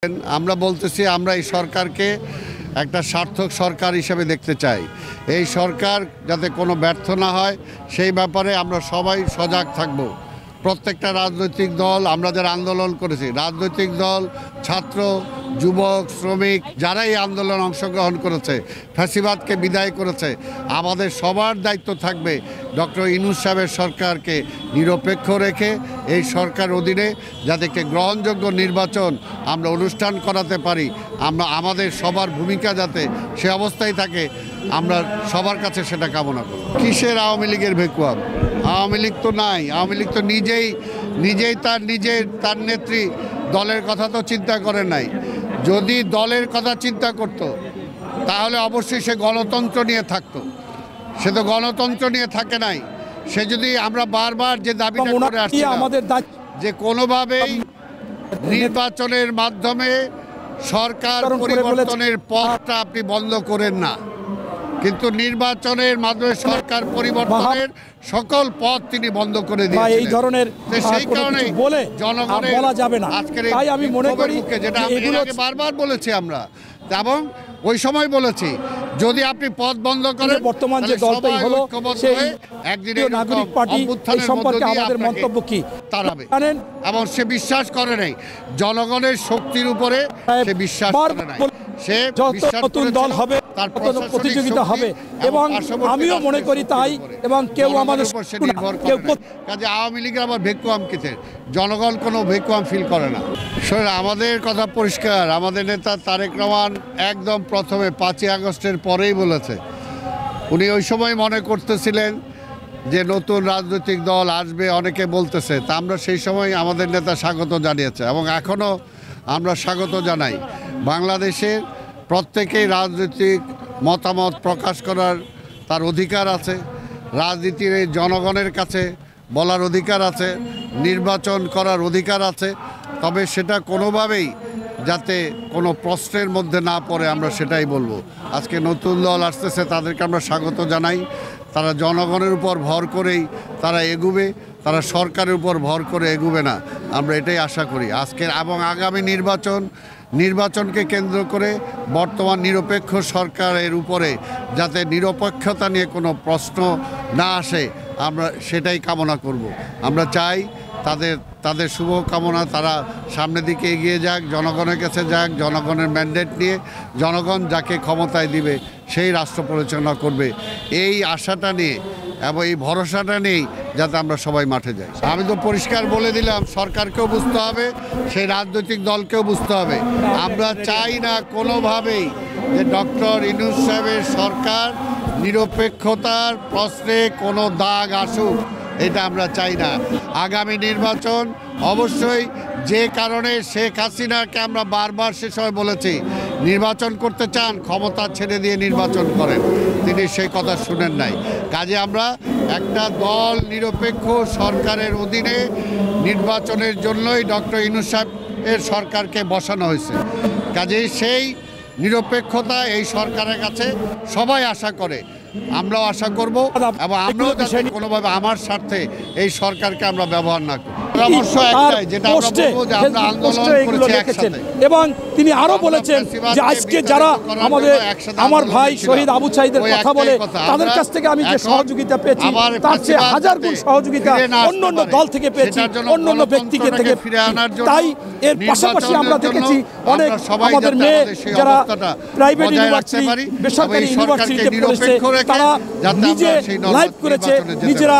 আমরা বলতেছি আমরা এই সরকারকে একটা সার্থক সরকার হিসেবে দেখতে চাই। এই সরকার যাতে কোনো ব্যর্থ না হয় সেই ব্যাপারে আমরা সবাই সজাগ থাকব। প্রত্যেকটা রাজনৈতিক দল, আমরা যারা আন্দোলন করেছি, রাজনৈতিক দল, ছাত্র, যুবক, শ্রমিক, যারা এই আন্দোলন অংশগ্রহণ করেছে, ফ্যাসিবাদকে বিদায় করেছে, আমাদের সবার দায়িত্ব থাকবে ডক্টর ইউনূস সাহেবের সরকারকে নিরপেক্ষ রেখে এই সরকার অধীনে যাতে একটি গ্রহণযোগ্য নির্বাচন আমরা অনুষ্ঠান করাতে পারি। আমরা আমাদের সবার ভূমিকা যাতে সে অবস্থায় থাকে, আমরা সবার কাছে সেটা কামনা করি। কিসের আওয়ামী লীগের ভেকুয়াম? আওয়ামী লীগ তো নাই। আওয়ামী লীগ তো নিজেই তার নেত্রী দলের কথা তো চিন্তা করে নাই। যদি দলের কথা চিন্তা করত তাহলে অবশ্যই সে গণতন্ত্র নিয়ে থাকতো। সে তো গণতন্ত্র নিয়ে থাকে নাই। সে যদি আমরা বারবার যে দাবিটা করে আসছি যে কোনোভাবেই নির্বাচনের মাধ্যমে সরকার পরিবর্তনের পথটা আপনি বন্ধ করেন না, কিন্তু নির্বাচনের মাধ্যমে সরকার পরিবর্তনের সকল পথ তিনি বন্ধ করে দিয়েছেন। এই ধরনের সেই কারণে জনগণের বলা যাবে না। তাই আমি মনে করি যেটা আমি বারবার বলেছি আমরা, এবং ওই সময় বলেছি যদি আপনি পথ বন্ধ করেন, বর্তমান যে দলটাই হলো সেই একদিনের নাগরিক পার্টি এই সম্পর্কে আমাদের মন্তব্য কি তারাবে, এবং সে বিশ্বাস করে নাই জনগণের শক্তির উপরে, সে বিশ্বাস করে নাই। সে নতুন দল হবে, তার প্রতিযোগিতা হবে, এবং আমিও মনে করি তাই। এবং কেউ আমাদের কাজে আওয়ামী লীগের আবার ভেকুয়াম কিসের? জনগণ কোনো ভেকুয়াম ফিল করে না। আমাদের কথা পরিষ্কার, আমাদের নেতা তারেক রহমান একদম প্রথমে 5ই আগস্টের পরেই বলেছে, উনি ওই সময় মনে করতেছিলেন যে নতুন রাজনৈতিক দল আসবে, অনেকে বলতেছে, তা আমরা সেই সময় আমাদের নেতা স্বাগত জানিয়েছে এবং এখনও আমরা স্বাগত জানাই। বাংলাদেশের প্রত্যেকেই রাজনৈতিক মতামত প্রকাশ করার তার অধিকার আছে, রাজনীতির এই জনগণের কাছে বলার অধিকার আছে, নির্বাচন করার অধিকার আছে, তবে সেটা কোনোভাবেই যাতে কোনো প্রশ্নের মধ্যে না পড়ে আমরা সেটাই বলবো। আজকে নতুন দল আসতেছে, তাদেরকে আমরা স্বাগত জানাই। তারা জনগণের উপর ভর করেই তারা এগুবে, তারা সরকারের উপর ভর করে এগুবে না, আমরা এটাই আশা করি। আজকের এবং আগামী নির্বাচনকে কেন্দ্র করে বর্তমান নিরপেক্ষ সরকারের উপরে যাতে নিরপেক্ষতা নিয়ে কোনো প্রশ্ন না আসে, আমরা সেটাই কামনা করব। আমরা চাই তাদের শুভকামনা, তারা সামনের দিকে এগিয়ে যাক, জনগণের কাছে যাক, জনগণের ম্যান্ডেট নিয়ে জনগণ যাকে ক্ষমতায় দিবে সেই রাষ্ট্র পরিচালনা করবে, এই আশাটা নিয়ে এবং এই ভরসাটা নেই যাতে আমরা সবাই মাঠে যাই। আমি তো পরিষ্কার বলে দিলাম, সরকারকেও বুঝতে হবে, সেই রাজনৈতিক দলকেও বুঝতে হবে। আমরা চাই না কোনোভাবেই যে ডক্টর ইউনূস সাহেবের সরকার নিরপেক্ষতার প্রশ্নে কোনো দাগ আসুক, এটা আমরা চাই না। আগামী নির্বাচন অবশ্যই, যে কারণে শেখ হাসিনাকে আমরা বারবার সে সময় বলেছি, নির্বাচন করতে চান ক্ষমতা ছেড়ে দিয়ে নির্বাচন করেন, তিনি সেই কথা শুনেন নাই। কাজে আমরা একটা দল নিরপেক্ষ সরকারের অধীনে নির্বাচনের জন্যই ডক্টর ইউনূস সাহেবের সরকারকে বসানো হয়েছে। কাজেই সেই নিরপেক্ষতা এই সরকারের কাছে সবাই আশা করে, আমরাও আশা করব, এবং আমরাও যাতে কোনোভাবে আমার স্বার্থে এই সরকারকে আমরা ব্যবহার না করি। পরামর্শ একটাই, যেটা আমরা বলবো যে আমরা আন্দোলন করেছি একসাথে। এবং তিনি আরো বলেছেন যে আজকে যারা আমার ভাই শহীদ আবু সাঈদের কথা বলে, তাদের কাছ থেকে আমি যে সহযোগিতা পেয়েছি তার চেয়ে 1000 গুণ সহযোগিতা অন্য দল থেকে পেয়েছি, অন্য ব্যক্তিকে থেকে। তাই এর পাশাপাশি আমরা দেখেছি অনেক আমাদের মেয়ে যারা প্রাইভেট ইউনিভার্সিটি, বেসরকারি ইউনিভার্সিটিতে পড়েছে, তারা নিজে লাইভ করেছে, নিজেরা